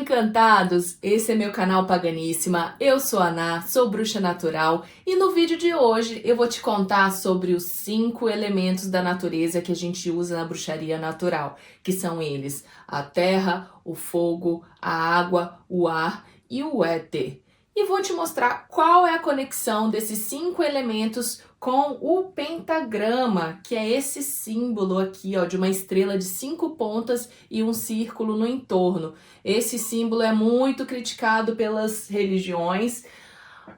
encantados! Esse é meu canal Paganíssima, eu sou a Ná, sou bruxa natural e no vídeo de hoje eu vou te contar sobre os 5 elementos da natureza que a gente usa na bruxaria natural, que são eles: a terra, o fogo, a água, o ar e o éter. E vou te mostrar qual é a conexão desses 5 elementos com o pentagrama, que é esse símbolo aqui, ó, de uma estrela de 5 pontas e um círculo no entorno. Esse símbolo é muito criticado pelas religiões,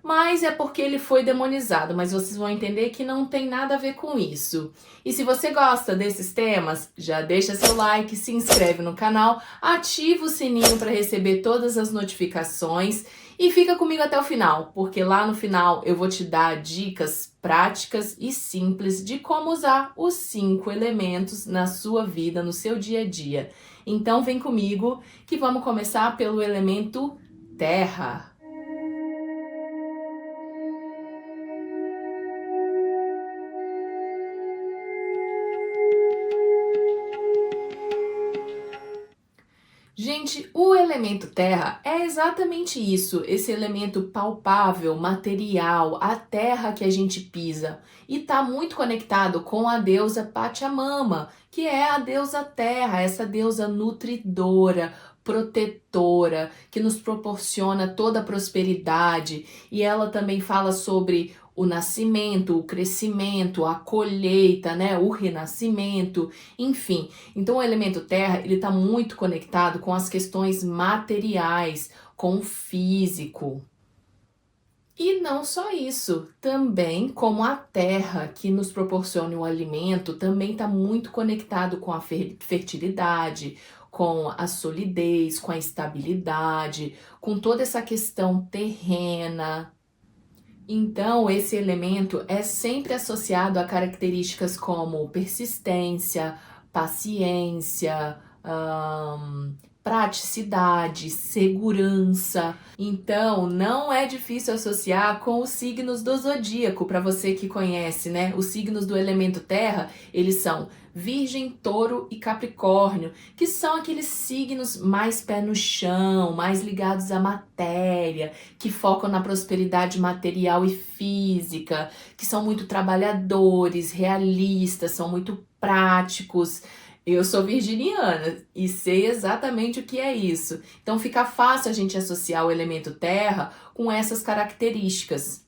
mas é porque ele foi demonizado, mas vocês vão entender que não tem nada a ver com isso. E se você gosta desses temas, já deixa seu like, se inscreve no canal, ativa o sininho para receber todas as notificações e fica comigo até o final, porque lá no final eu vou te dar dicas práticas e simples de como usar os 5 elementos na sua vida, no seu dia a dia. Então vem comigo que vamos começar pelo elemento terra. Gente, o elemento terra é exatamente isso, esse elemento palpável, material, a terra que a gente pisa. E está muito conectado com a deusa Pachamama, que é a deusa terra, essa deusa nutridora, protetora, que nos proporciona toda a prosperidade. E ela também fala sobre o nascimento, o crescimento, a colheita, né, o renascimento, enfim. Então o elemento terra, ele está muito conectado com as questões materiais, com o físico. E não só isso, também como a terra que nos proporciona o alimento, também está muito conectado com a fertilidade, com a solidez, com a estabilidade, com toda essa questão terrena. Então, esse elemento é sempre associado a características como persistência, paciência, praticidade, segurança. Então, não é difícil associar com os signos do zodíaco, para você que conhece, né? Os signos do elemento terra, eles são Virgem, Touro e Capricórnio, que são aqueles signos mais pé no chão, mais ligados à matéria, que focam na prosperidade material e física, que são muito trabalhadores, realistas, são muito práticos. Eu sou virginiana e sei exatamente o que é isso. Então fica fácil a gente associar o elemento terra com essas características.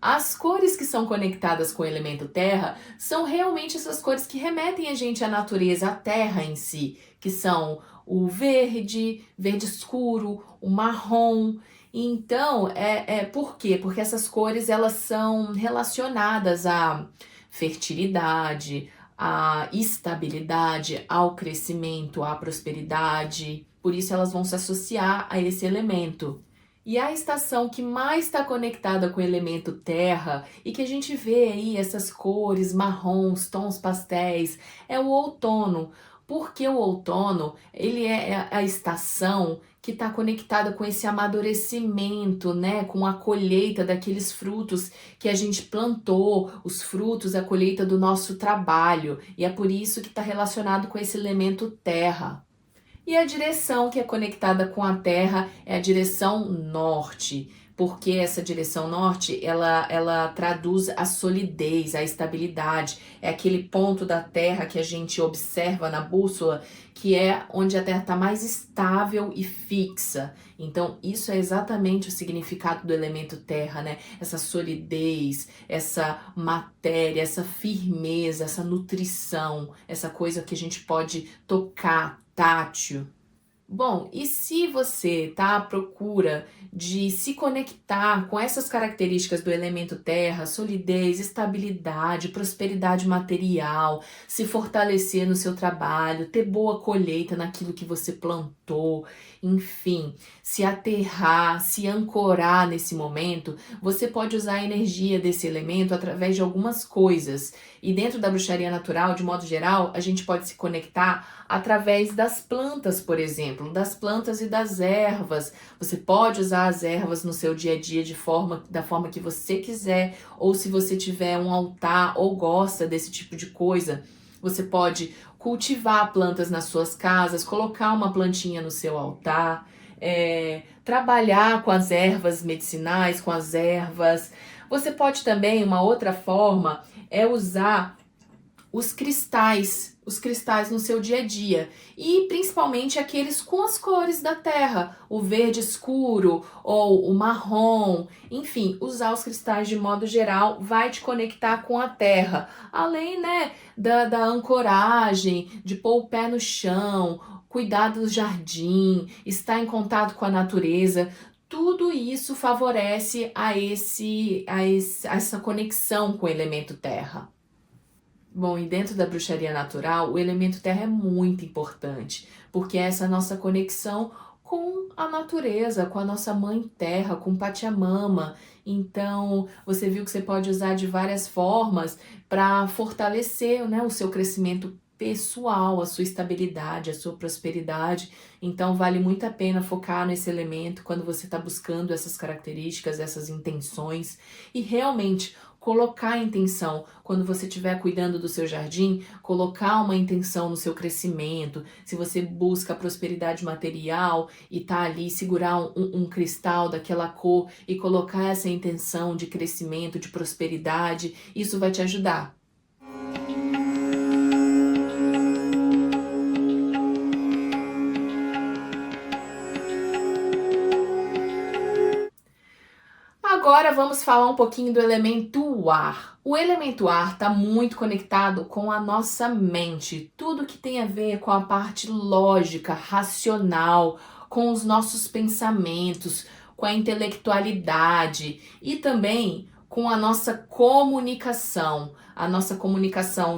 As cores que são conectadas com o elemento terra são realmente essas cores que remetem a gente à natureza, à terra em si, que são o verde, verde escuro, o marrom. Então, por quê? Porque essas cores elas são relacionadas à fertilidade, à estabilidade, ao crescimento, à prosperidade. Por isso elas vão se associar a esse elemento. E a estação que mais está conectada com o elemento terra e que a gente vê aí essas cores marrons, tons pastéis, é o outono. Porque o outono, ele é a estação que está conectada com esse amadurecimento, né? Com a colheita daqueles frutos que a gente plantou, os frutos, a colheita do nosso trabalho. E é por isso que está relacionado com esse elemento terra. E a direção que é conectada com a Terra é a direção norte, porque essa direção norte, ela traduz a solidez, a estabilidade. É aquele ponto da Terra que a gente observa na bússola, que é onde a Terra está mais estável e fixa. Então, isso é exatamente o significado do elemento terra, né? Essa solidez, essa matéria, essa firmeza, essa nutrição, essa coisa que a gente pode tocar, tátil. Bom, e se você está à procura de se conectar com essas características do elemento terra, solidez, estabilidade, prosperidade material, se fortalecer no seu trabalho, ter boa colheita naquilo que você plantou, enfim, se aterrar, se ancorar nesse momento, você pode usar a energia desse elemento através de algumas coisas. E dentro da bruxaria natural, de modo geral, a gente pode se conectar através das plantas, por exemplo, das plantas e das ervas. Você pode usar as ervas no seu dia a dia da forma que você quiser, ou se você tiver um altar ou gosta desse tipo de coisa, Você pode cultivar plantas nas suas casas, colocar uma plantinha no seu altar, trabalhar com as ervas medicinais, com as ervas. Você pode também, uma outra forma, é usar os cristais no seu dia a dia, e principalmente aqueles com as cores da terra, o verde escuro ou o marrom, enfim, usar os cristais de modo geral vai te conectar com a terra, além, né, da ancoragem, de pôr o pé no chão, cuidar do jardim, estar em contato com a natureza. Tudo isso favorece a essa conexão com o elemento terra. Bom, e dentro da bruxaria natural, o elemento terra é muito importante, porque é essa nossa conexão com a natureza, com a nossa mãe terra, com Pachamama. Então, você viu que você pode usar de várias formas para fortalecer, né, o seu crescimento pessoal, a sua estabilidade, a sua prosperidade. Então, vale muito a pena focar nesse elemento quando você está buscando essas características, essas intenções, e realmente colocar a intenção. Quando você estiver cuidando do seu jardim, colocar uma intenção no seu crescimento. Se você busca prosperidade material e tá ali, segurar um cristal daquela cor e colocar essa intenção de crescimento, de prosperidade, isso vai te ajudar. Agora vamos falar um pouquinho do elemento ar. O elemento ar está muito conectado com a nossa mente, tudo que tem a ver com a parte lógica, racional, com os nossos pensamentos, com a intelectualidade e também com a nossa comunicação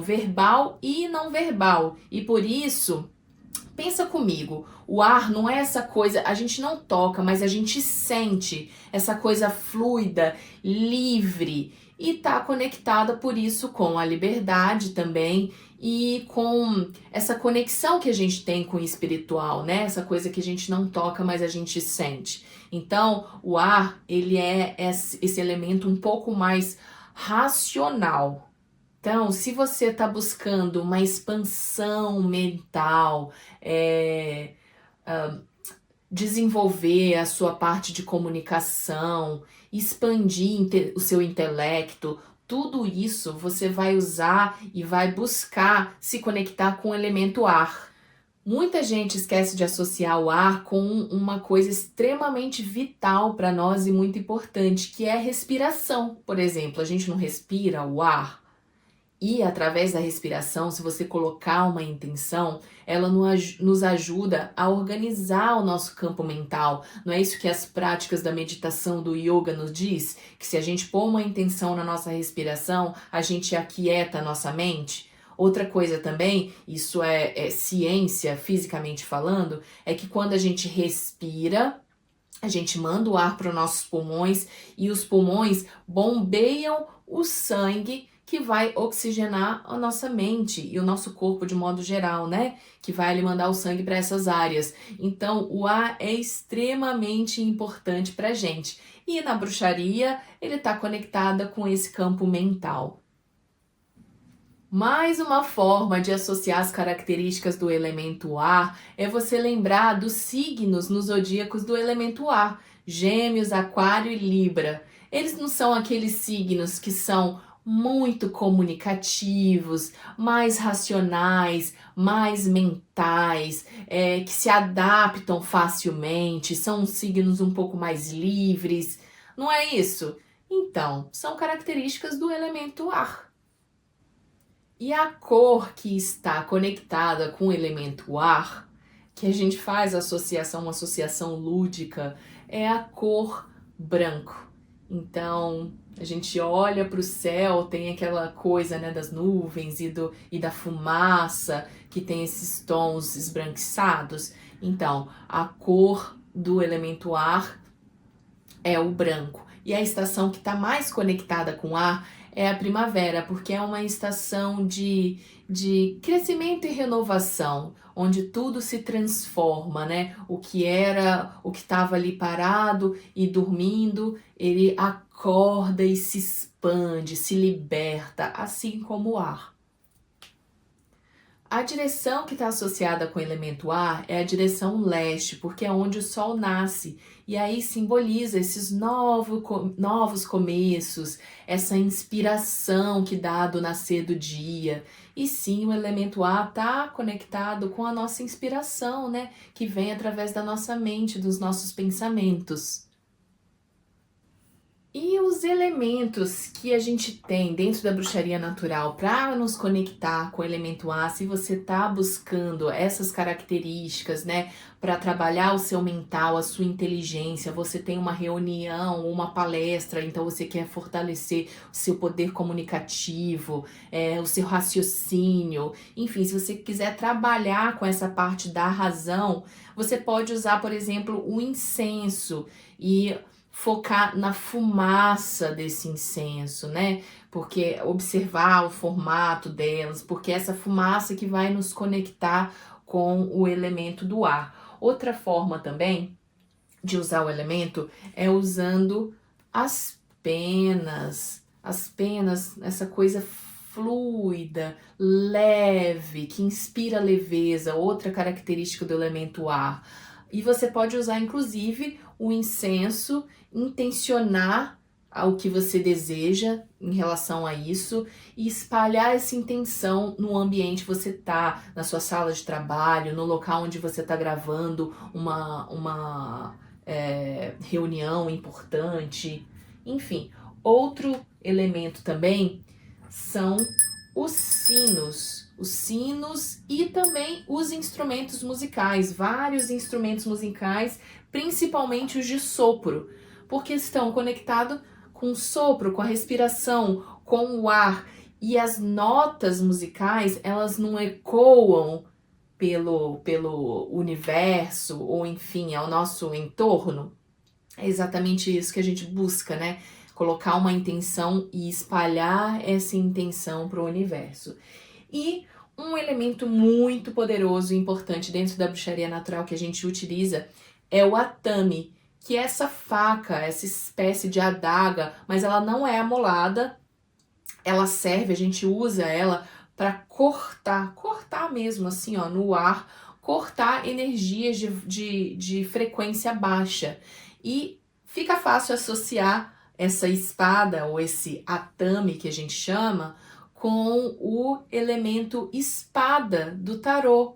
verbal e não verbal. E por isso, pensa comigo, o ar não é essa coisa, a gente não toca, mas a gente sente essa coisa fluida, livre, e tá conectada por isso com a liberdade também e com essa conexão que a gente tem com o espiritual, né? Essa coisa que a gente não toca, mas a gente sente. Então, o ar, ele é esse elemento um pouco mais racional. Então, se você está buscando uma expansão mental, desenvolver a sua parte de comunicação, expandir o seu intelecto, tudo isso você vai usar e vai buscar se conectar com o elemento ar. Muita gente esquece de associar o ar com uma coisa extremamente vital para nós e muito importante, que é a respiração. Por exemplo, a gente não respira o ar. E através da respiração, se você colocar uma intenção, ela nos ajuda a organizar o nosso campo mental. Não é isso que as práticas da meditação, do yoga nos diz? Que se a gente pôr uma intenção na nossa respiração, a gente aquieta a nossa mente? Outra coisa também, isso é ciência, fisicamente falando, é que quando a gente respira, a gente manda o ar para os nossos pulmões e os pulmões bombeiam o sangue que vai oxigenar a nossa mente e o nosso corpo de modo geral, né? Que vai ali mandar o sangue para essas áreas. Então, o ar é extremamente importante para a gente. E na bruxaria, ele está conectada com esse campo mental. Mais uma forma de associar as características do elemento ar é você lembrar dos signos nos zodíacos do elemento ar: Gêmeos, Aquário e Libra. Eles não são aqueles signos que são muito comunicativos, mais racionais, mais mentais, que se adaptam facilmente, são signos um pouco mais livres. Não é isso? Então, são características do elemento ar. E a cor que está conectada com o elemento ar, que a gente faz uma associação lúdica, é a cor branco. Então, a gente olha para o céu, tem aquela coisa, né, das nuvens e da fumaça, que tem esses tons esbranquiçados. Então, a cor do elemento ar é o branco. E a estação que está mais conectada com o ar é a primavera, porque é uma estação de crescimento e renovação, onde tudo se transforma, né? O que estava ali parado e dormindo, ele acorda e se expande, se liberta, assim como o ar. A direção que está associada com o elemento ar é a direção leste, porque é onde o Sol nasce. E aí simboliza esses novos começos, essa inspiração que dá do nascer do dia. E sim, o elemento ar está conectado com a nossa inspiração, né? Que vem através da nossa mente, dos nossos pensamentos. E os elementos que a gente tem dentro da bruxaria natural para nos conectar com o elemento ar, se você está buscando essas características, né, para trabalhar o seu mental, a sua inteligência, você tem uma reunião, uma palestra, então você quer fortalecer o seu poder comunicativo, o seu raciocínio, enfim, se você quiser trabalhar com essa parte da razão, você pode usar, por exemplo, o incenso e focar na fumaça desse incenso, né? Porque observar o formato delas, porque essa fumaça que vai nos conectar com o elemento do ar. Outra forma também de usar o elemento é usando as penas, essa coisa fluida, leve, que inspira leveza, outra característica do elemento ar. E você pode usar inclusive o incenso, intencionar o que você deseja em relação a isso e espalhar essa intenção no ambiente que você tá, na sua sala de trabalho, no local onde você tá gravando uma reunião importante, enfim. Outro elemento também são os sinos e também os instrumentos musicais, vários instrumentos musicais, principalmente os de sopro, porque estão conectados com o sopro, com a respiração, com o ar, e as notas musicais, elas não ecoam pelo universo, ou enfim, ao nosso entorno. É exatamente isso que a gente busca, né? Colocar uma intenção e espalhar essa intenção para o universo. E um elemento muito poderoso e importante dentro da bruxaria natural que a gente utiliza é o atame, que é essa faca, essa espécie de adaga, mas ela não é amolada, ela serve, a gente usa ela para cortar mesmo assim, ó, no ar, cortar energias de frequência baixa. E fica fácil associar essa espada ou esse atame que a gente chama com o elemento espada do tarô,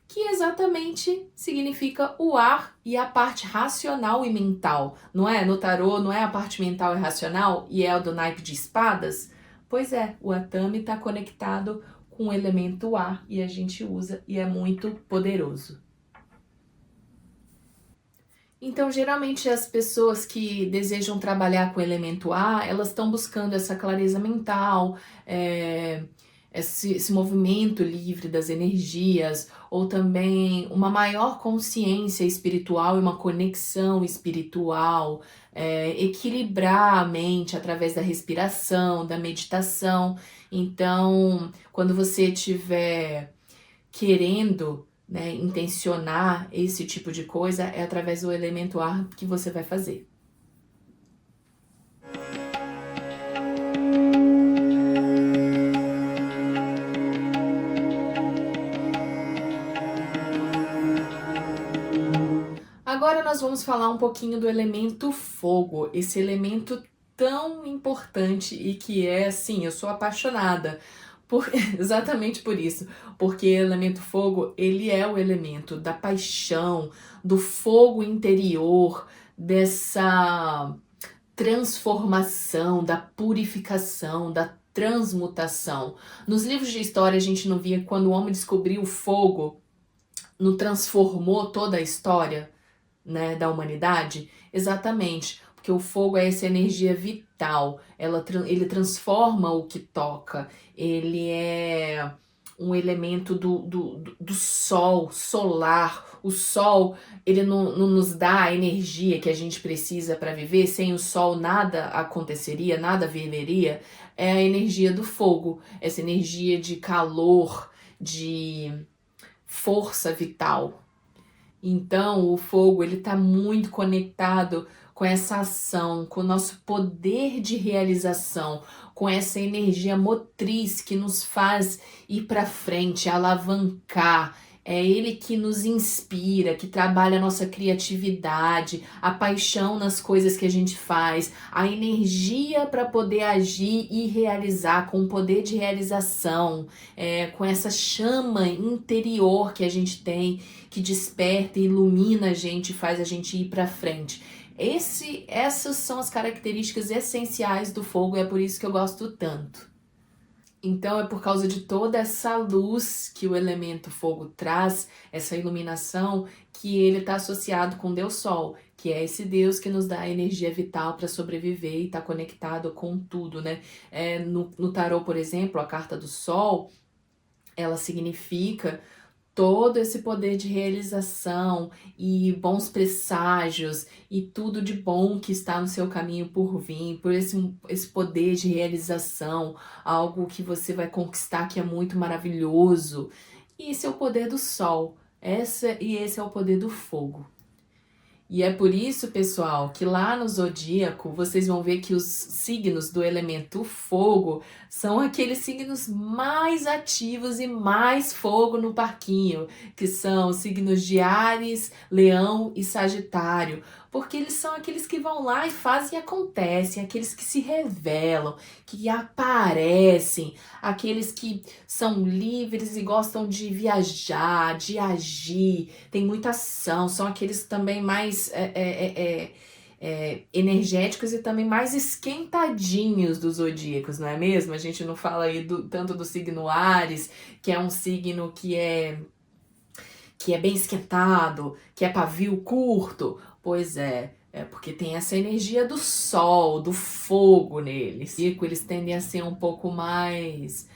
que exatamente significa o ar e a parte racional e mental, não é? No tarô não é a parte mental e racional e é o do naipe de espadas? Pois é, o atame está conectado com o elemento ar e a gente usa e é muito poderoso. Então, geralmente as pessoas que desejam trabalhar com o elemento ar, elas estão buscando essa clareza mental, esse movimento livre das energias, ou também uma maior consciência espiritual e uma conexão espiritual, equilibrar a mente através da respiração, da meditação. Então, quando você estiver querendo, né, intencionar esse tipo de coisa, é através do elemento ar que você vai fazer. Agora nós vamos falar um pouquinho do elemento fogo, esse elemento tão importante e que é assim, eu sou apaixonada. Exatamente por isso, porque o elemento fogo, ele é o elemento da paixão, do fogo interior, dessa transformação, da purificação, da transmutação. Nos livros de história a gente não via quando o homem descobriu o fogo, não transformou toda a história, né, da humanidade? Exatamente, porque o fogo é essa energia vital, ele transforma o que toca, ele é um elemento do sol, solar. O sol, ele não nos dá a energia que a gente precisa para viver, sem o sol nada aconteceria, nada viveria, é a energia do fogo, essa energia de calor, de força vital. Então, o fogo, ele está muito conectado com essa ação, com o nosso poder de realização, com essa energia motriz que nos faz ir para frente, alavancar. É ele que nos inspira, que trabalha a nossa criatividade, a paixão nas coisas que a gente faz, a energia para poder agir e realizar, com o poder de realização, com essa chama interior que a gente tem, que desperta e ilumina a gente, faz a gente ir para frente. Essas são as características essenciais do fogo e é por isso que eu gosto tanto. Então é por causa de toda essa luz que o elemento fogo traz, essa iluminação, que ele está associado com Deus Sol, que é esse Deus que nos dá a energia vital para sobreviver e está conectado com tudo, né? No tarô, por exemplo, a carta do Sol, ela significa todo esse poder de realização e bons presságios e tudo de bom que está no seu caminho por vir, por esse poder de realização, algo que você vai conquistar que é muito maravilhoso. E esse é o poder do sol, esse é o poder do fogo. E é por isso, pessoal, que lá no zodíaco vocês vão ver que os signos do elemento fogo são aqueles signos mais ativos e mais fogo no parquinho, que são os signos de Áries, Leão e Sagitário, porque eles são aqueles que vão lá e fazem e acontecem, aqueles que se revelam, que aparecem, aqueles que são livres e gostam de viajar, de agir, tem muita ação, são aqueles também mais energéticos e também mais esquentadinhos dos zodíacos, não é mesmo? A gente não fala aí tanto do signo Áries, que é um signo que é bem esquentado, que é pavio curto. Pois é porque tem essa energia do sol, do fogo neles. Eles tendem a ser um pouco mais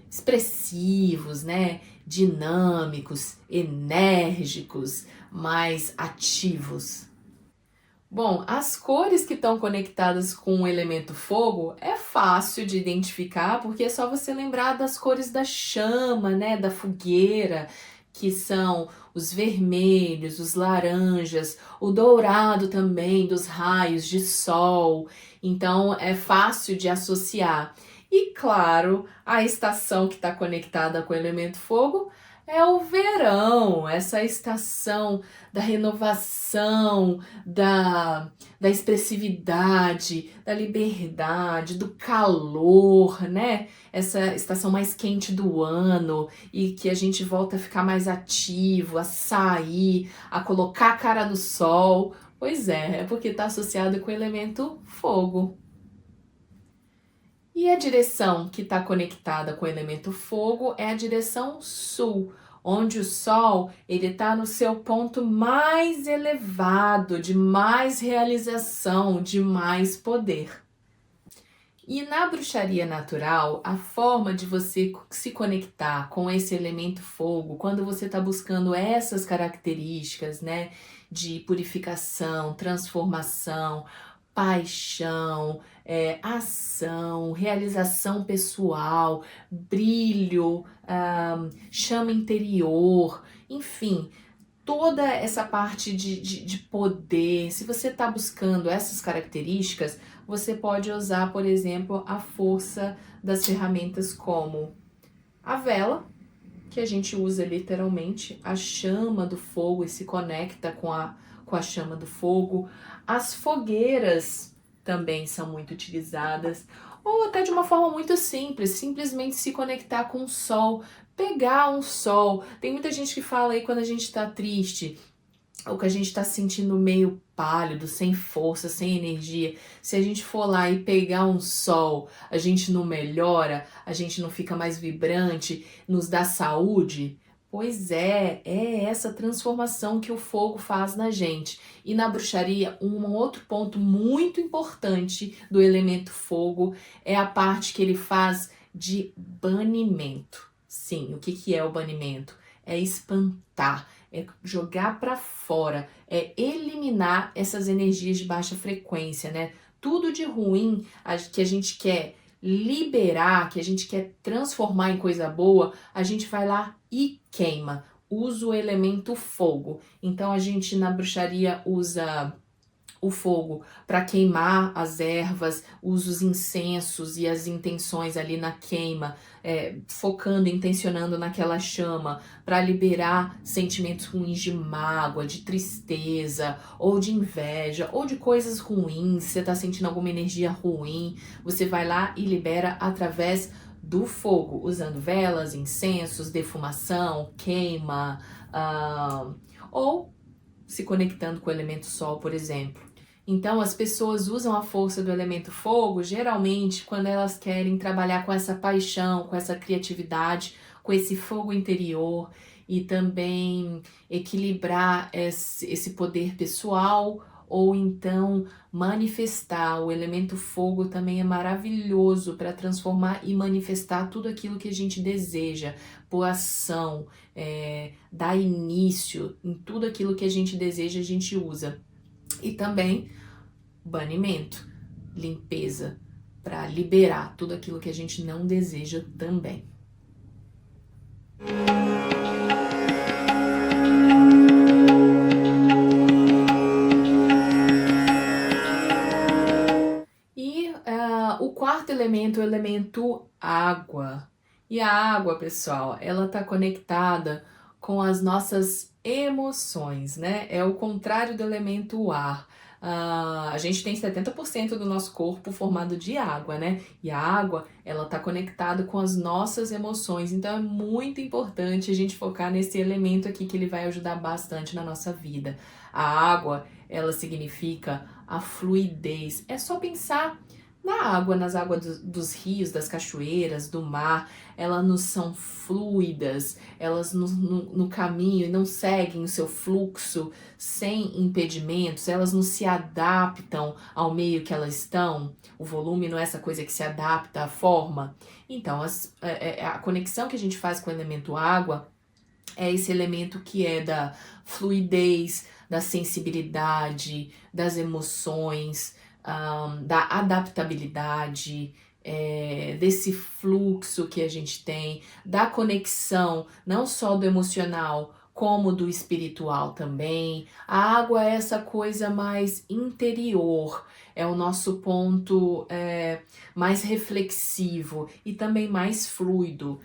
expressivos, né? Dinâmicos, enérgicos, mais ativos. Bom, as cores que estão conectadas com o elemento fogo é fácil de identificar, porque é só você lembrar das cores da chama, né, da fogueira, que são os vermelhos, os laranjas, o dourado também dos raios de sol. Então é fácil de associar. E claro, a estação que está conectada com o elemento fogo é o verão, essa estação da renovação, da expressividade, da liberdade, do calor, né? Essa estação mais quente do ano e que a gente volta a ficar mais ativo, a sair, a colocar a cara no sol. Pois é porque está associado com o elemento fogo. E a direção que está conectada com o elemento fogo é a direção sul, onde o Sol está no seu ponto mais elevado, de mais realização, de mais poder. E na bruxaria natural, a forma de você se conectar com esse elemento fogo, quando você está buscando essas características, né, de purificação, transformação, paixão, ação, realização pessoal, brilho, chama interior, enfim, toda essa parte de poder. Se você está buscando essas características, você pode usar, por exemplo, a força das ferramentas como a vela, que a gente usa literalmente, a chama do fogo e se conecta com a chama do fogo. As fogueiras também são muito utilizadas, ou até de uma forma muito simples, simplesmente se conectar com o sol, pegar um sol. Tem muita gente que fala aí quando a gente tá triste, ou que a gente tá se sentindo meio pálido, sem força, sem energia. Se a gente for lá e pegar um sol, a gente não melhora, a gente não fica mais vibrante, nos dá saúde? Pois é essa transformação que o fogo faz na gente. E na bruxaria, um outro ponto muito importante do elemento fogo é a parte que ele faz de banimento. Sim, o que é o banimento? É espantar, é jogar para fora, é eliminar essas energias de baixa frequência, né? Tudo de ruim que a gente quer liberar, que a gente quer transformar em coisa boa, a gente vai lá e queima. Usa o elemento fogo. Então a gente na bruxaria usa o fogo para queimar as ervas, usa os incensos e as intenções ali na queima, focando, intencionando naquela chama para liberar sentimentos ruins de mágoa, de tristeza, ou de inveja, ou de coisas ruins. Se você está sentindo alguma energia ruim, você vai lá e libera através do fogo, usando velas, incensos, defumação, queima, ou se conectando com o elemento sol, por exemplo. Então, as pessoas usam a força do elemento fogo, geralmente, quando elas querem trabalhar com essa paixão, com essa criatividade, com esse fogo interior e também equilibrar esse poder pessoal ou então manifestar. O elemento fogo também é maravilhoso para transformar e manifestar tudo aquilo que a gente deseja, por ação, dar início em tudo aquilo que a gente deseja, a gente usa. E também banimento, limpeza, para liberar tudo aquilo que a gente não deseja também. E o quarto elemento é o elemento água. E a água, pessoal, ela está conectada com as nossas emoções, né? É o contrário do elemento ar. A gente tem 70% do nosso corpo formado de água, né? E a água, ela tá conectada com as nossas emoções. Então é muito importante a gente focar nesse elemento aqui que ele vai ajudar bastante na nossa vida. A água, ela significa a fluidez. É só pensar na água, nas águas dos rios, das cachoeiras, do mar. Elas não são fluidas, elas no caminho e não seguem o seu fluxo sem impedimentos, elas não se adaptam ao meio que elas estão. O volume não é essa coisa que se adapta à forma. Então, a conexão que a gente faz com o elemento água é esse elemento que é da fluidez, da sensibilidade, das emoções, da adaptabilidade, desse fluxo que a gente tem, da conexão, não só do emocional, como do espiritual também. A água é essa coisa mais interior, é o nosso ponto mais reflexivo e também mais fluido.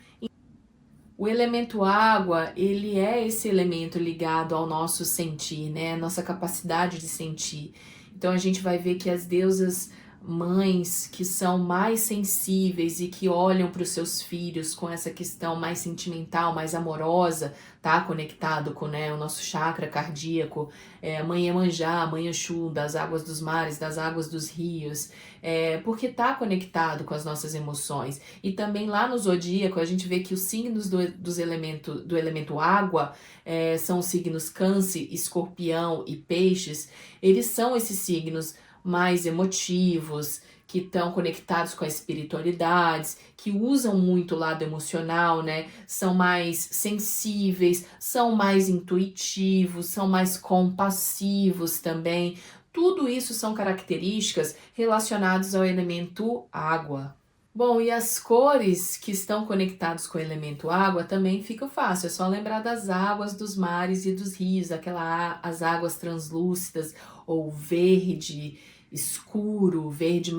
O elemento água, ele é esse elemento ligado ao nosso sentir, né? Nossa capacidade de sentir. Então a gente vai ver que as deusas mães que são mais sensíveis e que olham para os seus filhos com essa questão mais sentimental, mais amorosa, tá conectado com, né, o nosso chakra cardíaco, a mãe Iemanjá, a mãe Exu, das águas dos mares, das águas dos rios, porque tá conectado com as nossas emoções. E também lá no zodíaco a gente vê que os signos do elemento água são os signos Câncer, Escorpião e Peixes. Eles são esses signos mais emotivos, que estão conectados com a espiritualidade, que usam muito o lado emocional, né? São mais sensíveis, são mais intuitivos, são mais compassivos também. Tudo isso são características relacionadas ao elemento água. Bom, e as cores que estão conectadas com o elemento água também fica fácil, é só lembrar das águas dos mares e dos rios, as águas translúcidas ou verde escuro, verde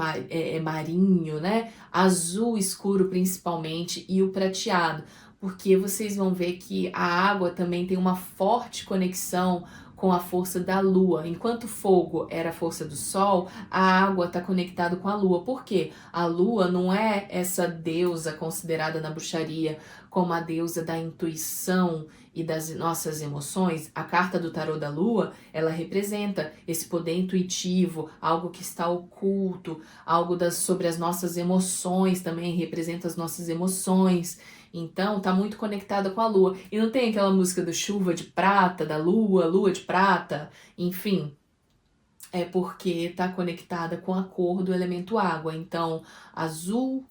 marinho, né? Azul escuro principalmente e o prateado, porque vocês vão ver que a água também tem uma forte conexão com a força da lua. Enquanto o fogo era a força do sol, a água está conectada com a lua. Por quê? A lua não é essa deusa considerada na bruxaria como a deusa da intuição e das nossas emoções. A carta do tarô da lua, ela representa esse poder intuitivo, algo que está oculto, algo sobre as nossas emoções também, representa as nossas emoções. Então, tá muito conectada com a lua. E não tem aquela música do Chuva de Prata, da lua, lua de prata, enfim. É porque tá conectada com a cor do elemento água. Então, azul,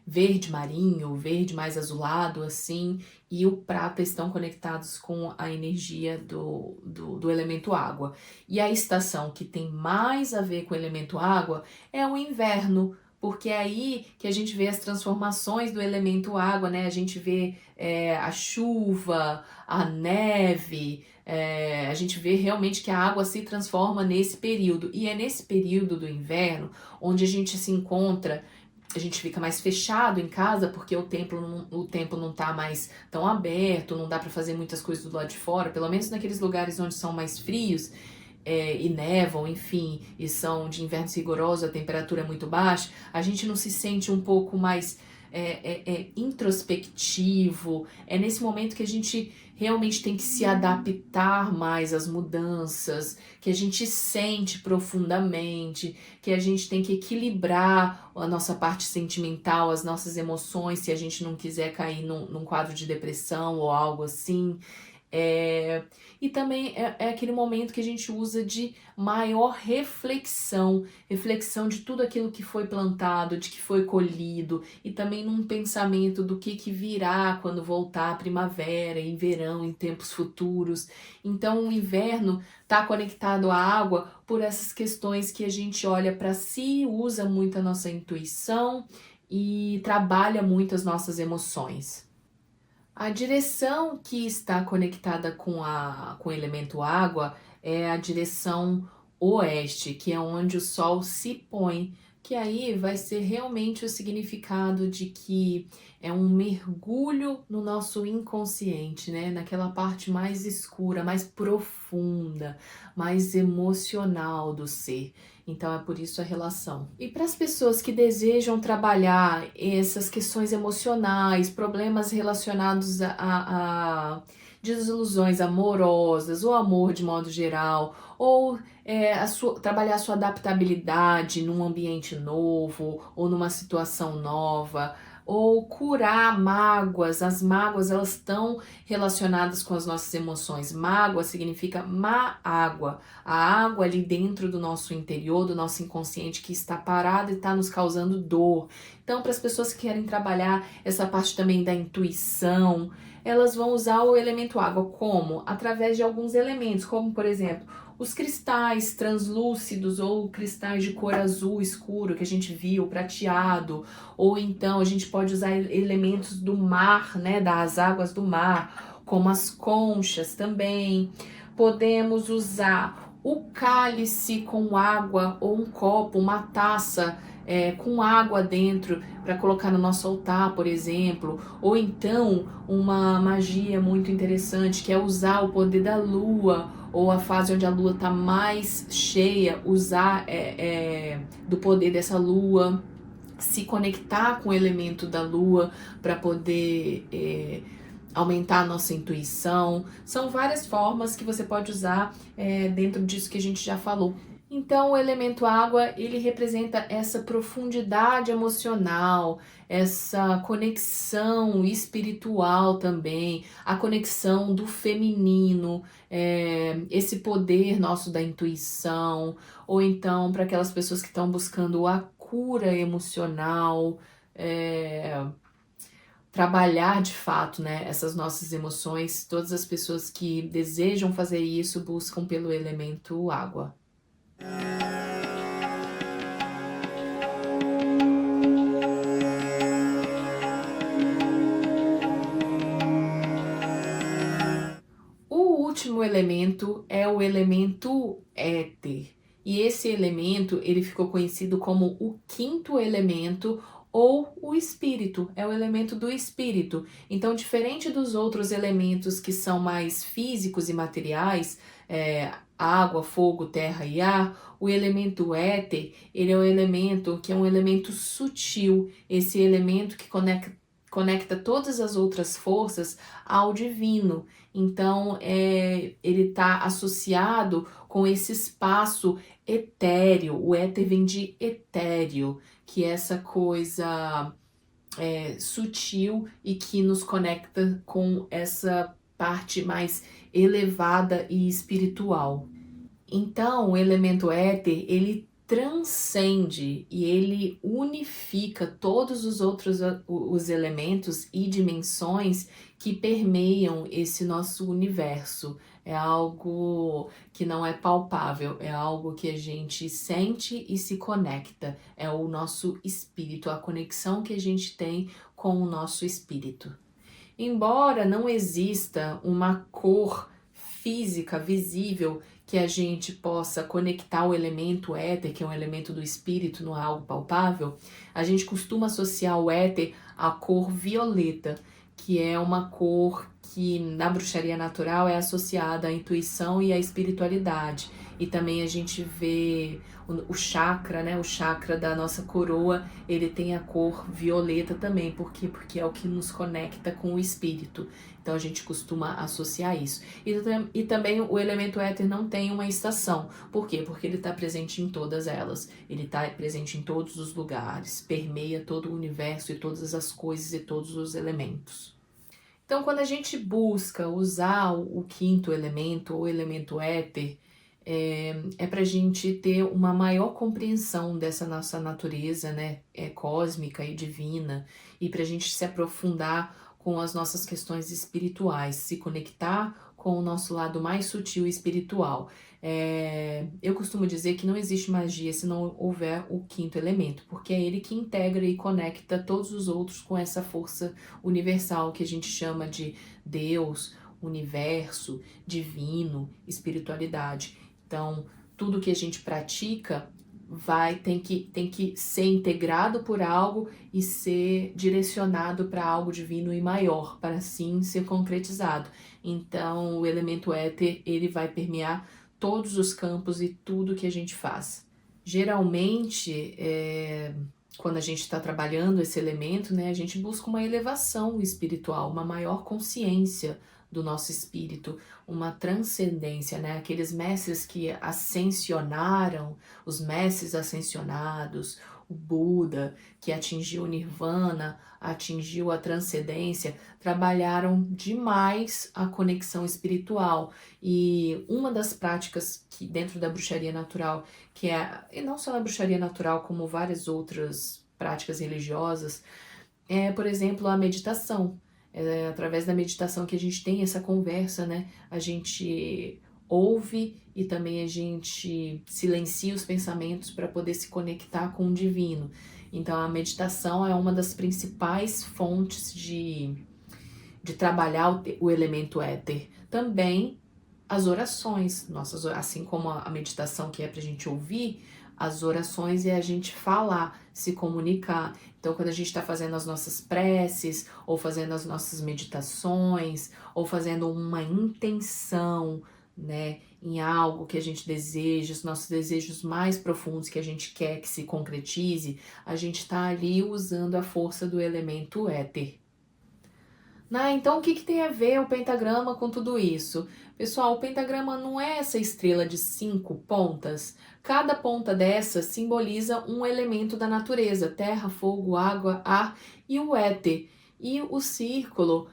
verde marinho, verde mais azulado, assim, e o prata estão conectados com a energia do elemento água. E a estação que tem mais a ver com o elemento água é o inverno, porque é aí que a gente vê as transformações do elemento água, né? A gente vê a chuva, a neve, A gente vê realmente que a água se transforma nesse período. E é nesse período do inverno onde a gente se encontra, a gente fica mais fechado em casa porque o tempo não tá mais tão aberto, não dá para fazer muitas coisas do lado de fora, pelo menos naqueles lugares onde são mais frios, e nevam, enfim, e são de invernos rigorosos, a temperatura é muito baixa, a gente não se sente um pouco mais introspectivo. É nesse momento que a gente realmente tem que se adaptar mais às mudanças, que a gente sente profundamente, que a gente tem que equilibrar a nossa parte sentimental, as nossas emoções, se a gente não quiser cair num quadro de depressão ou algo assim. E também é aquele momento que a gente usa de maior reflexão de tudo aquilo que foi plantado, de que foi colhido, e também num pensamento do que virá quando voltar a primavera, em verão, em tempos futuros. Então o inverno está conectado à água por essas questões que a gente olha para si, usa muito a nossa intuição e trabalha muito as nossas emoções. A direção que está conectada com o elemento água é a direção oeste, que é onde o sol se põe, que aí vai ser realmente o significado de que é um mergulho no nosso inconsciente, né? Naquela parte mais escura, mais profunda, mais emocional do ser. Então é por isso a relação. E para as pessoas que desejam trabalhar essas questões emocionais, problemas relacionados a desilusões amorosas, o amor de modo geral, ou trabalhar a sua adaptabilidade num ambiente novo ou numa situação nova, ou curar mágoas. As mágoas, elas estão relacionadas com as nossas emoções. Mágoa significa má água, a água ali dentro do nosso interior, do nosso inconsciente, que está parada e está nos causando dor. Então, para as pessoas que querem trabalhar essa parte também da intuição, elas vão usar o elemento água como? Através de alguns elementos, como por exemplo, os cristais translúcidos ou cristais de cor azul escuro que a gente viu, prateado, ou então a gente pode usar elementos do mar, né, das águas do mar, como as conchas também. Podemos usar o cálice com água ou um copo, uma taça com água dentro para colocar no nosso altar, por exemplo, ou então uma magia muito interessante que é usar o poder da lua ou a fase onde a lua está mais cheia, usar do poder dessa lua, se conectar com o elemento da lua para poder aumentar a nossa intuição. São várias formas que você pode usar dentro disso que a gente já falou. Então, o elemento água, ele representa essa profundidade emocional, essa conexão espiritual também, a conexão do feminino, esse poder nosso da intuição, ou então para aquelas pessoas que estão buscando a cura emocional, trabalhar de fato, né, essas nossas emoções. Todas as pessoas que desejam fazer isso buscam pelo elemento água. O último elemento é o elemento éter. E esse elemento, ele ficou conhecido como o quinto elemento ou o espírito, é o elemento do espírito. Então, diferente dos outros elementos que são mais físicos e materiais, água, fogo, terra e ar, o elemento éter, ele é um elemento que é um elemento sutil, esse elemento que conecta todas as outras forças ao divino. Então, ele está associado com esse espaço etéreo. O éter vem de etéreo, que é essa coisa sutil e que nos conecta com essa parte mais elevada e espiritual. Então, o elemento éter, ele transcende e ele unifica todos os outros os elementos e dimensões que permeiam esse nosso universo. É algo que não é palpável, é algo que a gente sente e se conecta. É o nosso espírito, a conexão que a gente tem com o nosso espírito. Embora não exista uma cor física, visível, que a gente possa conectar o elemento éter, que é um elemento do espírito, não é algo palpável, a gente costuma associar o éter à cor violeta, que é uma cor que na bruxaria natural é associada à intuição e à espiritualidade. E também a gente vê o chakra, né? O chakra da nossa coroa, ele tem a cor violeta também. Por quê? Porque é o que nos conecta com o espírito. Então a gente costuma associar isso. E também o elemento éter não tem uma estação. Por quê? Porque ele está presente em todas elas. Ele está presente em todos os lugares, permeia todo o universo e todas as coisas e todos os elementos. Então, quando a gente busca usar o quinto elemento, ou elemento éter, é para a gente ter uma maior compreensão dessa nossa natureza, né, cósmica e divina, e para a gente se aprofundar com as nossas questões espirituais, se conectar com o nosso lado mais sutil e espiritual. Eu costumo dizer que não existe magia se não houver o quinto elemento, porque é ele que integra e conecta todos os outros com essa força universal que a gente chama de Deus, universo, divino, espiritualidade. Então, tudo que a gente pratica tem que ser integrado por algo e ser direcionado para algo divino e maior, para assim ser concretizado. Então, o elemento éter, ele vai permear todos os campos e tudo que a gente faz. Geralmente, quando a gente está trabalhando esse elemento, né, a gente busca uma elevação espiritual, uma maior consciência do nosso espírito, uma transcendência, né? Aqueles mestres que ascensionaram, os mestres ascensionados, o Buda, que atingiu o Nirvana, atingiu a transcendência, trabalharam demais a conexão espiritual. E uma das práticas que dentro da bruxaria natural, e não só na bruxaria natural, como várias outras práticas religiosas, é, por exemplo, a meditação. É através da meditação que a gente tem essa conversa, né? A gente ouve e também a gente silencia os pensamentos para poder se conectar com o divino. Então, a meditação é uma das principais fontes de trabalhar o elemento éter. Também as orações, assim como a meditação que é para a gente ouvir, as orações é a gente falar, se comunicar. Então, quando a gente está fazendo as nossas preces, ou fazendo as nossas meditações, ou fazendo uma intenção, né, em algo que a gente deseja, os nossos desejos mais profundos que a gente quer que se concretize, a gente está ali usando a força do elemento éter. Então, o que tem a ver o pentagrama com tudo isso? Pessoal, o pentagrama não é essa estrela de 5 pontas. Cada ponta dessa simboliza um elemento da natureza: terra, fogo, água, ar e o éter. E o círculo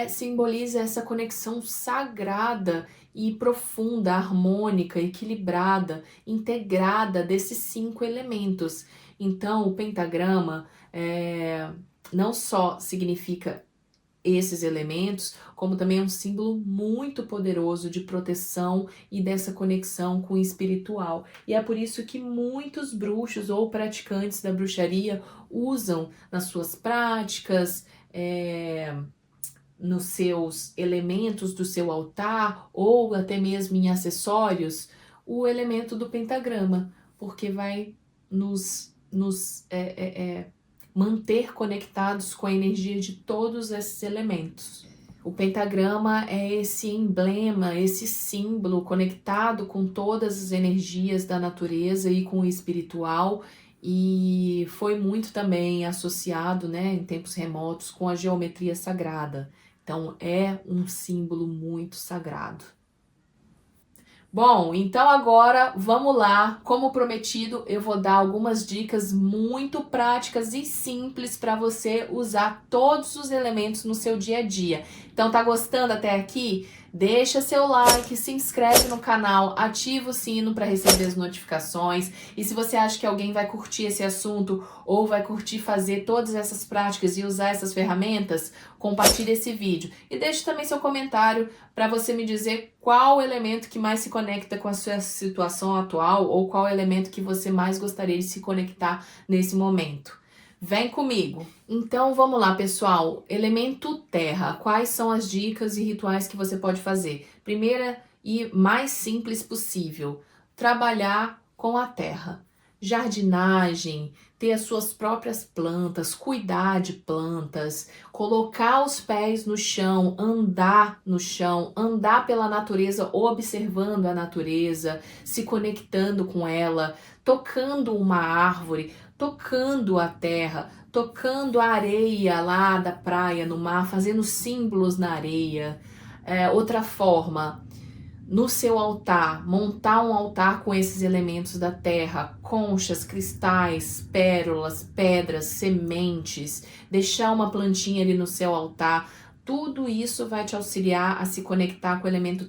simboliza essa conexão sagrada e profunda, harmônica, equilibrada, integrada desses 5 elementos. Então, o pentagrama não só significa esses elementos, como também é um símbolo muito poderoso de proteção e dessa conexão com o espiritual. E é por isso que muitos bruxos ou praticantes da bruxaria usam nas suas práticas, nos seus elementos do seu altar ou até mesmo em acessórios, o elemento do pentagrama, porque vai nos manter conectados com a energia de todos esses elementos. O pentagrama é esse emblema, esse símbolo conectado com todas as energias da natureza e com o espiritual, e foi muito também associado, né, em tempos remotos, com a geometria sagrada. Então é um símbolo muito sagrado. Bom, então agora vamos lá. Como prometido, eu vou dar algumas dicas muito práticas e simples para você usar todos os elementos no seu dia a dia. Então, tá gostando até aqui? Deixa seu like, se inscreve no canal, ativa o sino para receber as notificações. E se você acha que alguém vai curtir esse assunto ou vai curtir fazer todas essas práticas e usar essas ferramentas, compartilhe esse vídeo. E deixe também seu comentário para você me dizer qual elemento que mais se conecta com a sua situação atual ou qual elemento que você mais gostaria de se conectar nesse momento. Vem comigo! Então vamos lá, pessoal. Elemento terra. Quais são as dicas e rituais que você pode fazer? Primeira e mais simples possível. Trabalhar com a terra. Jardinagem, ter as suas próprias plantas, cuidar de plantas, colocar os pés no chão, andar pela natureza, observando a natureza, se conectando com ela, tocando uma árvore, tocando a terra, tocando a areia lá da praia, no mar, fazendo símbolos na areia. Outra forma, no seu altar, montar um altar com esses elementos da terra, conchas, cristais, pérolas, pedras, sementes, deixar uma plantinha ali no seu altar, tudo isso vai te auxiliar a se conectar com o elemento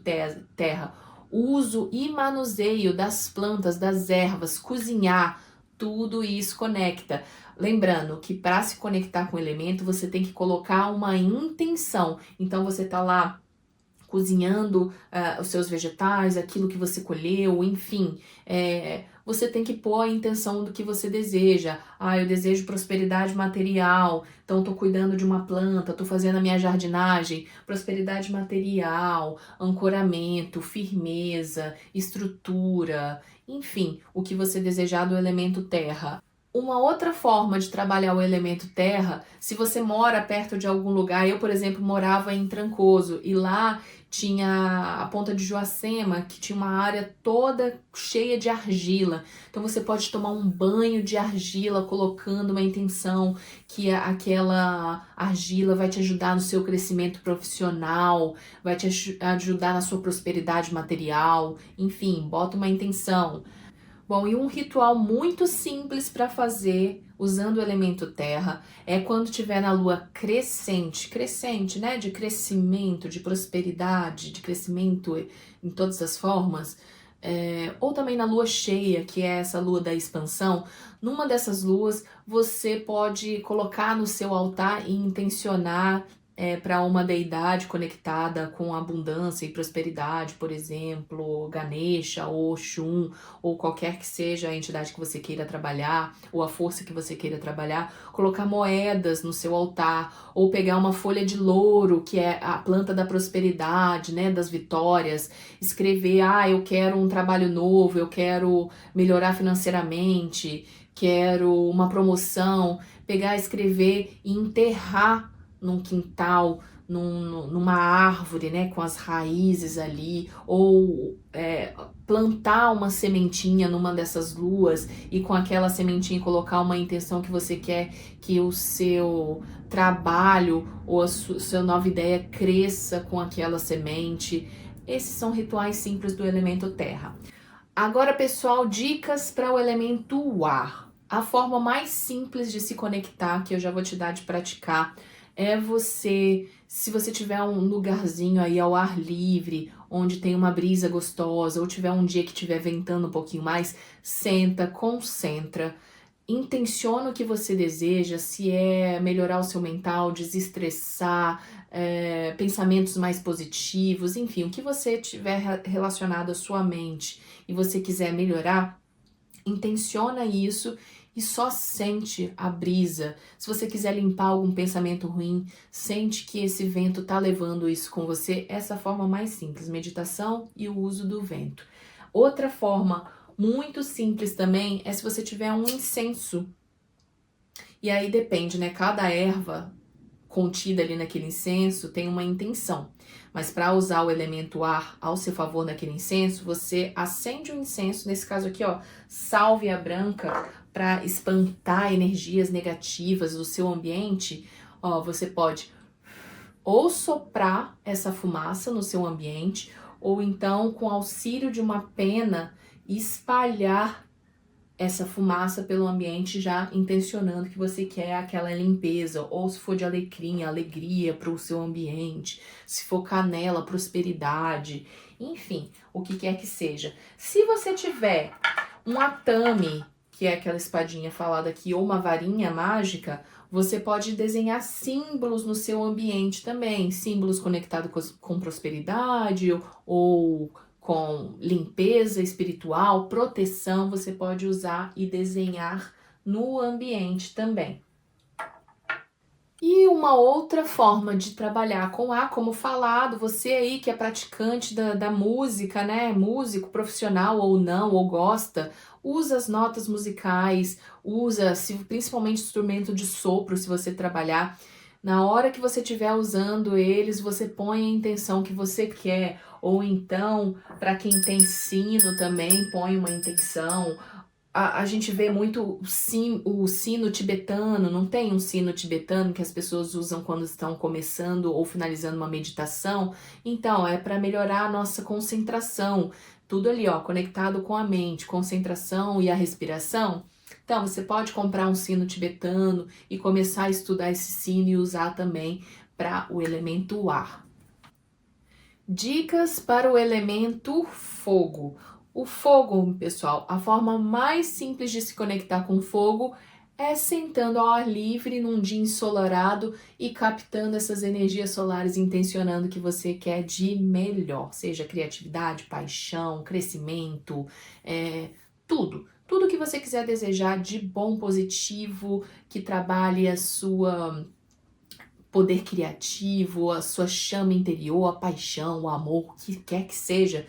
terra. O uso e manuseio das plantas, das ervas, cozinhar, tudo isso conecta. Lembrando que para se conectar com o elemento, você tem que colocar uma intenção. Então você tá lá cozinhando os seus vegetais, aquilo que você colheu, enfim, você tem que pôr a intenção do que você deseja. Eu desejo prosperidade material, então estou cuidando de uma planta, estou fazendo a minha jardinagem, prosperidade material, ancoramento, firmeza, estrutura, enfim, o que você desejar do elemento terra. Uma outra forma de trabalhar o elemento terra, se você mora perto de algum lugar, eu, por exemplo, morava em Trancoso e lá tinha a Ponta de Joacema, que tinha uma área toda cheia de argila. Então você pode tomar um banho de argila colocando uma intenção que aquela argila vai te ajudar no seu crescimento profissional, vai te ajudar na sua prosperidade material, enfim, bota uma intenção. Bom, e um ritual muito simples para fazer usando o elemento terra é quando tiver na lua crescente, né, de crescimento, de prosperidade, de crescimento em todas as formas, ou também na lua cheia, que é essa lua da expansão. Numa dessas luas, você pode colocar no seu altar e intencionar para uma deidade conectada com abundância e prosperidade, por exemplo, Ganesha ou Oxum, ou qualquer que seja a entidade que você queira trabalhar, ou a força que você queira trabalhar, colocar moedas no seu altar, ou pegar uma folha de louro, que é a planta da prosperidade, né, das vitórias, escrever, eu quero um trabalho novo, eu quero melhorar financeiramente, quero uma promoção, pegar, escrever e enterrar num quintal, numa árvore, né, com as raízes ali, ou plantar uma sementinha numa dessas luas e com aquela sementinha colocar uma intenção que você quer que o seu trabalho ou a sua nova ideia cresça com aquela semente. Esses são rituais simples do elemento terra. Agora, pessoal, dicas para o elemento ar. A forma mais simples de se conectar, que eu já vou te dar de praticar, é você, se você tiver um lugarzinho aí ao ar livre, onde tem uma brisa gostosa, ou tiver um dia que estiver ventando um pouquinho mais, senta, concentra, intenciona o que você deseja, se é melhorar o seu mental, desestressar, pensamentos mais positivos, enfim, o que você tiver relacionado à sua mente e você quiser melhorar, intenciona isso e só sente a brisa. Se você quiser limpar algum pensamento ruim, sente que esse vento tá levando isso com você. Essa forma mais simples, meditação e o uso do vento. Outra forma muito simples também é se você tiver um incenso. E aí depende, né? Cada erva contida ali naquele incenso tem uma intenção. Mas para usar o elemento ar ao seu favor naquele incenso, você acende o incenso, nesse caso aqui, ó, sálvia branca, para espantar energias negativas do seu ambiente. Ó, você pode ou soprar essa fumaça no seu ambiente, ou então, com auxílio de uma pena, espalhar essa fumaça pelo ambiente, já intencionando que você quer aquela limpeza, ou se for de alecrim, alegria para o seu ambiente, se for canela, prosperidade, enfim, o que quer que seja. Se você tiver um atame, que é aquela espadinha falada aqui, ou uma varinha mágica, você pode desenhar símbolos no seu ambiente também, símbolos conectados com prosperidade ou com limpeza espiritual, proteção, você pode usar e desenhar no ambiente também. E o uma outra forma de trabalhar com ar, como falado, você aí que é praticante da música, né? Músico profissional ou não, ou gosta, usa as notas musicais, usa principalmente instrumento de sopro, se você trabalhar. Na hora que você estiver usando eles, você põe a intenção que você quer. Ou então, para quem tem sino também, põe uma intenção. A gente vê muito o sino tibetano, não tem um sino tibetano que as pessoas usam quando estão começando ou finalizando uma meditação? Então, é para melhorar a nossa concentração. Tudo ali, ó, conectado com a mente, concentração e a respiração. Então, você pode comprar um sino tibetano e começar a estudar esse sino e usar também para o elemento ar. Dicas para o elemento fogo. O fogo, pessoal, a forma mais simples de se conectar com o fogo é sentando ao ar livre num dia ensolarado e captando essas energias solares, intencionando o que você quer de melhor, seja criatividade, paixão, crescimento, tudo. Tudo que você quiser desejar de bom, positivo, que trabalhe a sua poder criativo, a sua chama interior, a paixão, o amor, o que quer que seja.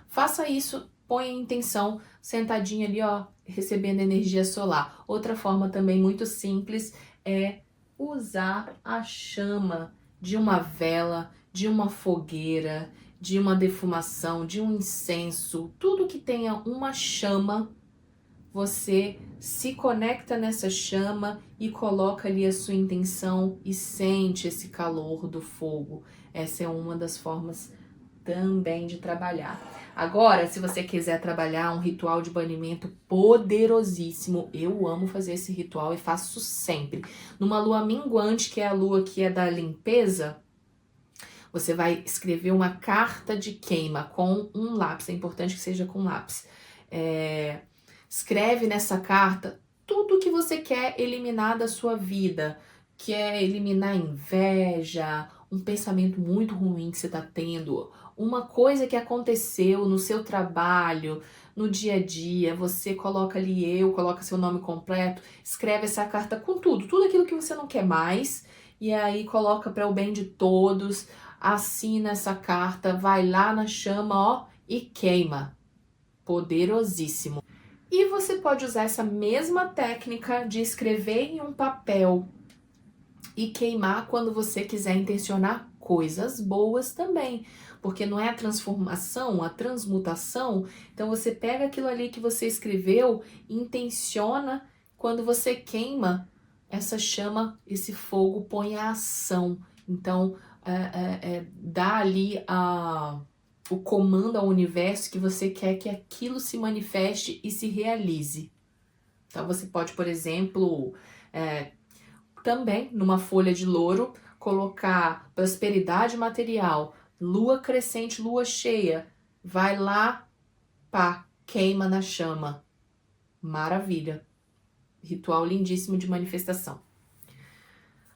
Faça isso, põe em intenção, sentadinho ali, ó, recebendo energia solar. Outra forma também muito simples é usar a chama de uma vela, de uma fogueira, de uma defumação, de um incenso, tudo que tenha uma chama. Você se conecta nessa chama e coloca ali a sua intenção e sente esse calor do fogo. Essa é uma das formas também de trabalhar. Agora, se você quiser trabalhar um ritual de banimento poderosíssimo, eu amo fazer esse ritual e faço sempre. Numa lua minguante, que é a lua que é da limpeza, você vai escrever uma carta de queima com um lápis. É importante que seja com lápis. Escreve nessa carta tudo que você quer eliminar da sua vida. Quer eliminar inveja, um pensamento muito ruim que você está tendo, uma coisa que aconteceu no seu trabalho, no dia a dia. Você coloca ali coloca seu nome completo, escreve essa carta com tudo aquilo que você não quer mais, e aí coloca para o bem de todos, assina essa carta, vai lá na chama, ó, e queima. Poderosíssimo. E você pode usar essa mesma técnica de escrever em um papel e queimar quando você quiser intencionar coisas boas também. Porque não é a transformação, a transmutação. Então você pega aquilo ali que você escreveu e intenciona. Quando você queima, essa chama, esse fogo põe a ação. Então dá ali o comando ao universo que você quer que aquilo se manifeste e se realize. Então você pode, por exemplo, também numa folha de louro, colocar prosperidade material, lua crescente, lua cheia. Vai lá, pá, queima na chama. Maravilha. Ritual lindíssimo de manifestação.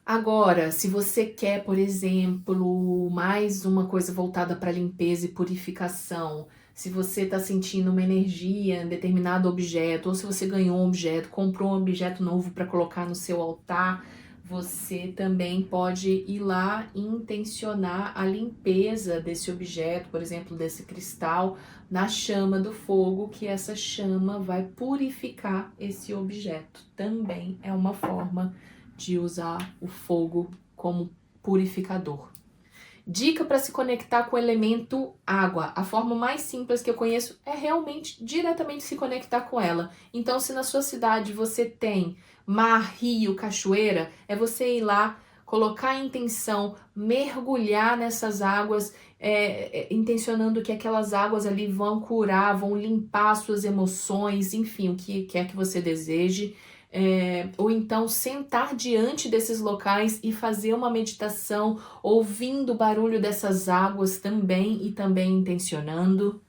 Agora, se você quer, por exemplo, mais uma coisa voltada para limpeza e purificação, se você está sentindo uma energia em determinado objeto, ou se você ganhou um objeto, comprou um objeto novo para colocar no seu altar, você também pode ir lá e intencionar a limpeza desse objeto, por exemplo, desse cristal, na chama do fogo, que essa chama vai purificar esse objeto. Também é uma forma de usar o fogo como purificador. Dica para se conectar com o elemento água. A forma mais simples que eu conheço é realmente diretamente se conectar com ela. Então, se na sua cidade você tem mar, rio, cachoeira, é você ir lá, colocar a intenção, mergulhar nessas águas, intencionando que aquelas águas ali vão curar, vão limpar suas emoções, enfim, o que quer que você deseje. Ou então sentar diante desses locais e fazer uma meditação, ouvindo o barulho dessas águas também e também intencionando.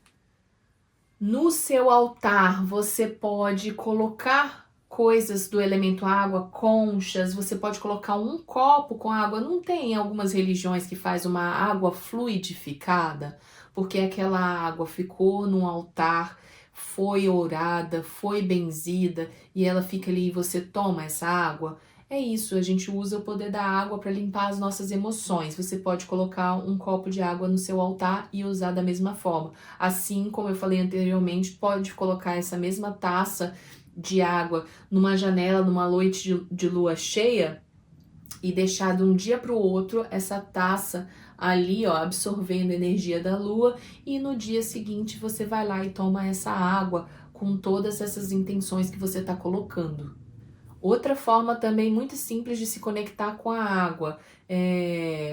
No seu altar você pode colocar coisas do elemento água, conchas, você pode colocar um copo com água. Não tem algumas religiões que faz uma água fluidificada, porque aquela água ficou no altar, foi orada, foi benzida e ela fica ali e você toma essa água. é isso, a gente usa o poder da água para limpar as nossas emoções. Você pode colocar um copo de água no seu altar e usar da mesma forma. Assim como eu falei anteriormente, pode colocar essa mesma taça de água numa janela, numa noite de lua cheia e deixar de um dia para o outro essa taça ali, ó, absorvendo a energia da lua, e no dia seguinte você vai lá e toma essa água com todas essas intenções que você está colocando. Outra forma também muito simples de se conectar com a água,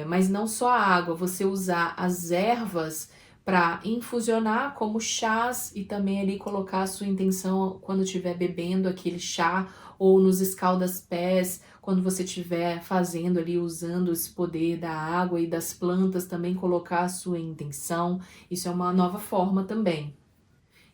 mas não só a água, você usar as ervas para infusionar como chás e também ali colocar a sua intenção quando estiver bebendo aquele chá ou nos escalda-pés, quando você estiver fazendo ali, usando esse poder da água e das plantas, também colocar a sua intenção. Isso é uma nova forma também.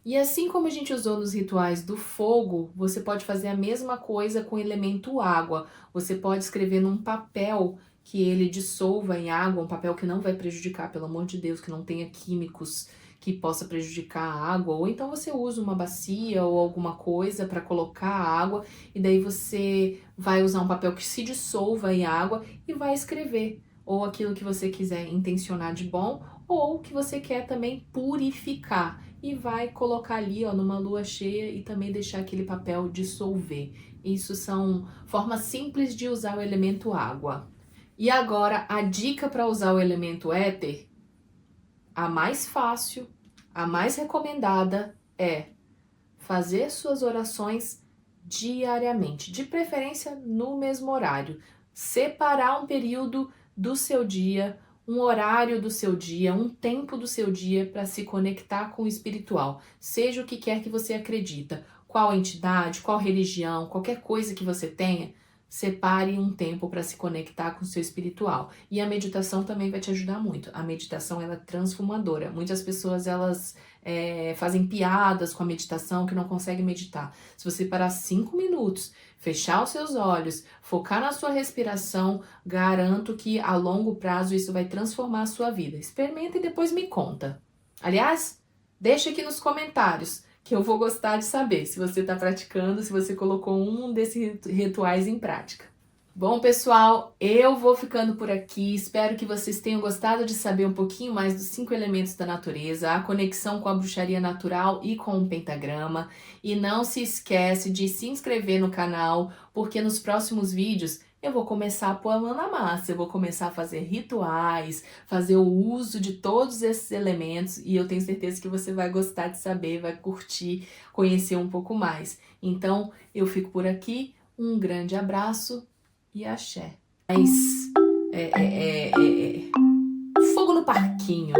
E assim como a gente usou nos rituais do fogo, você pode fazer a mesma coisa com o elemento água. Você pode escrever num papel que ele dissolva em água, um papel que não vai prejudicar, pelo amor de Deus, que não tenha químicos que possa prejudicar a água, ou então você usa uma bacia ou alguma coisa para colocar a água, e daí você vai usar um papel que se dissolva em água e vai escrever ou aquilo que você quiser intencionar de bom, ou que você quer também purificar, e vai colocar ali, ó, numa lua cheia e também deixar aquele papel dissolver. Isso são formas simples de usar o elemento água. E agora a dica para usar o elemento éter, a mais fácil, a mais recomendada é fazer suas orações diariamente, de preferência no mesmo horário. Separar um período do seu dia, um horário do seu dia, um tempo do seu dia para se conectar com o espiritual, seja o que quer que você acredita, qual entidade, qual religião, qualquer coisa que você tenha, separe um tempo para se conectar com o seu espiritual. E a meditação também vai te ajudar muito. A meditação, ela é transformadora. Muitas pessoas, elas fazem piadas com a meditação, que não conseguem meditar. Se você parar 5 minutos, fechar os seus olhos, focar na sua respiração, garanto que a longo prazo isso vai transformar a sua vida. Experimenta e depois me conta. Aliás, deixa aqui nos comentários, que eu vou gostar de saber se você está praticando, se você colocou um desses rituais em prática. Bom, pessoal, eu vou ficando por aqui. Espero que vocês tenham gostado de saber um pouquinho mais dos 5 elementos da natureza, a conexão com a bruxaria natural e com o pentagrama. E não se esquece de se inscrever no canal, porque nos próximos vídeos eu vou começar a pôr a mão na massa, eu vou começar a fazer rituais, fazer o uso de todos esses elementos, e eu tenho certeza que você vai gostar de saber, vai curtir, conhecer um pouco mais. Então, eu fico por aqui, um grande abraço e axé. Fogo no parquinho!